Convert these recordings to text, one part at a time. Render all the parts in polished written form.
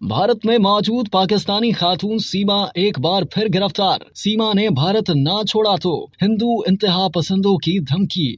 भारत में मौजूद पाकिस्तानी खातून सीमा एक बार फिर गिरफ्तार। सीमा ने भारत ना छोड़ा तो हिंदू इंतहा पसंदों की धमकी।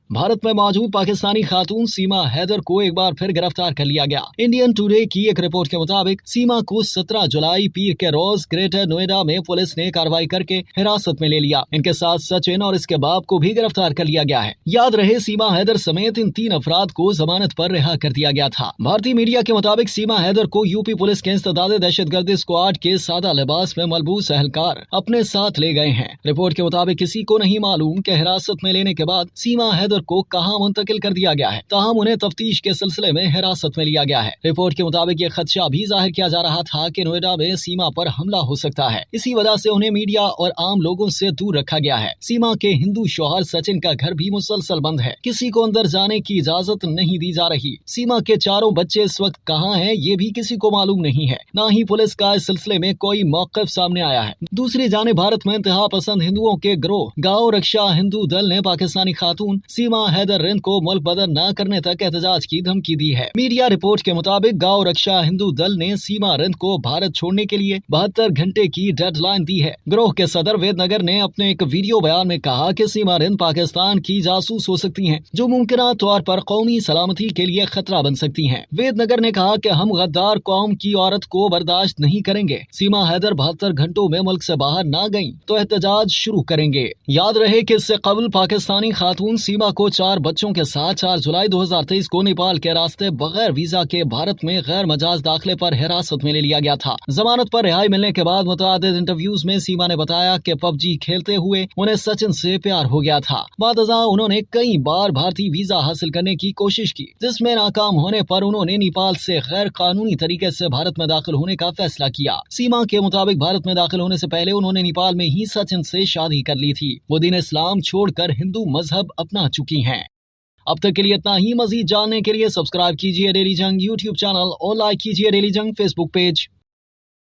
भारत में मौजूद पाकिस्तानी खातून सीमा हैदर को एक बार फिर गिरफ्तार कर लिया गया। इंडियन टुडे की एक रिपोर्ट के मुताबिक सीमा को 17 जुलाई पीर के रोज ग्रेटर नोएडा में पुलिस ने कार्रवाई करके हिरासत में ले लिया। इनके साथ सचिन और इसके बाप को भी गिरफ्तार कर लिया गया है। याद रहे, सीमा हैदर समेत इन 3 अफराद को जमानत पर रिहा कर दिया गया था। भारतीय मीडिया के मुताबिक सीमा हैदर को यूपी पुलिस के इंसदादे दहशतगर्दी स्क्वाड के सादा लिबास में मलबूस एहलकार अपने साथ ले गए हैं। रिपोर्ट के मुताबिक किसी को नहीं मालूम कि हिरासत में लेने के बाद सीमा हैदर को कहां मुंतकिल कर दिया गया है, ताहम उन्हें तफ्तीश के सिलसिले में हिरासत में लिया गया है। रिपोर्ट के मुताबिक ये खदशा भी जाहिर किया जा रहा था कि नोएडा में सीमा पर हमला हो सकता है। इसी वजह से उन्हें मीडिया और आम लोगों से दूर रखा गया है। सीमा के हिंदू शौहर सचिन का घर भी मुसलसल बंद है, किसी को अंदर जाने की इजाजत नहीं दी जा रही। सीमा के 4 बच्चे इस वक्त कहाँ हैं, ये भी किसी को मालूम नहीं है। न ही पुलिस का इस सिलसिले में कोई मौक़िफ़ सामने आया है। दूसरी जानिब भारत में इंतहा पसंद हिंदुओं के गिरोह गांव रक्षा हिंदू दल ने पाकिस्तानी खातून सीमा हैदर रिंद को मुल्क बदर न करने तक एहतजाज की धमकी दी है। मीडिया रिपोर्ट के मुताबिक गांव रक्षा हिंदू दल ने सीमा रिंद को भारत छोड़ने के लिए 72 घंटे की डेडलाइन दी है। गिरोह के सदर वेदनगर ने अपने एक वीडियो बयान में कहा कि सीमा रिंद पाकिस्तान की जासूस हो सकती हैं, जो मुमकिन तौर पर कौमी सलामती के लिए खतरा बन सकती हैं। वेदनगर ने कहा कि हम गद्दार कौम की औरत को बर्दाश्त नहीं करेंगे। सीमा हैदर 72 घंटों में मुल्क से बाहर ना गयी तो एहतजाज शुरू करेंगे। याद रहे कि इससे कबल पाकिस्तानी खातून सीमा को 4 बच्चों के साथ 4 जुलाई 2023 को नेपाल के रास्ते बगैर वीजा के भारत में गैर मजाज दाखिले पर हिरासत में ले लिया गया था। जमानत पर रिहाई मिलने के बाद मुतअद्दिद इंटरव्यूज में सीमा ने बताया कि पबजी खेलते हुए उन्हें सचिन से प्यार हो गया था। बादअज़ां उन्होंने कई बार भारतीय वीजा हासिल करने की कोशिश की, जिसमें नाकाम होने पर उन्होंने नेपाल से गैर कानूनी तरीके से भारत में दाखिल होने का फैसला किया। सीमा के मुताबिक भारत में दाखिल होने से पहले उन्होंने नेपाल में ही सचिन से शादी कर ली थी। वो दीन इस्लाम छोड़कर हिंदू मजहब अपना चुकी हैं। अब तक के लिए इतना ही। मजीद जानने के लिए सब्सक्राइब कीजिए डेली जंग यूट्यूब चैनल और लाइक कीजिए डेली जंग फेसबुक पेज।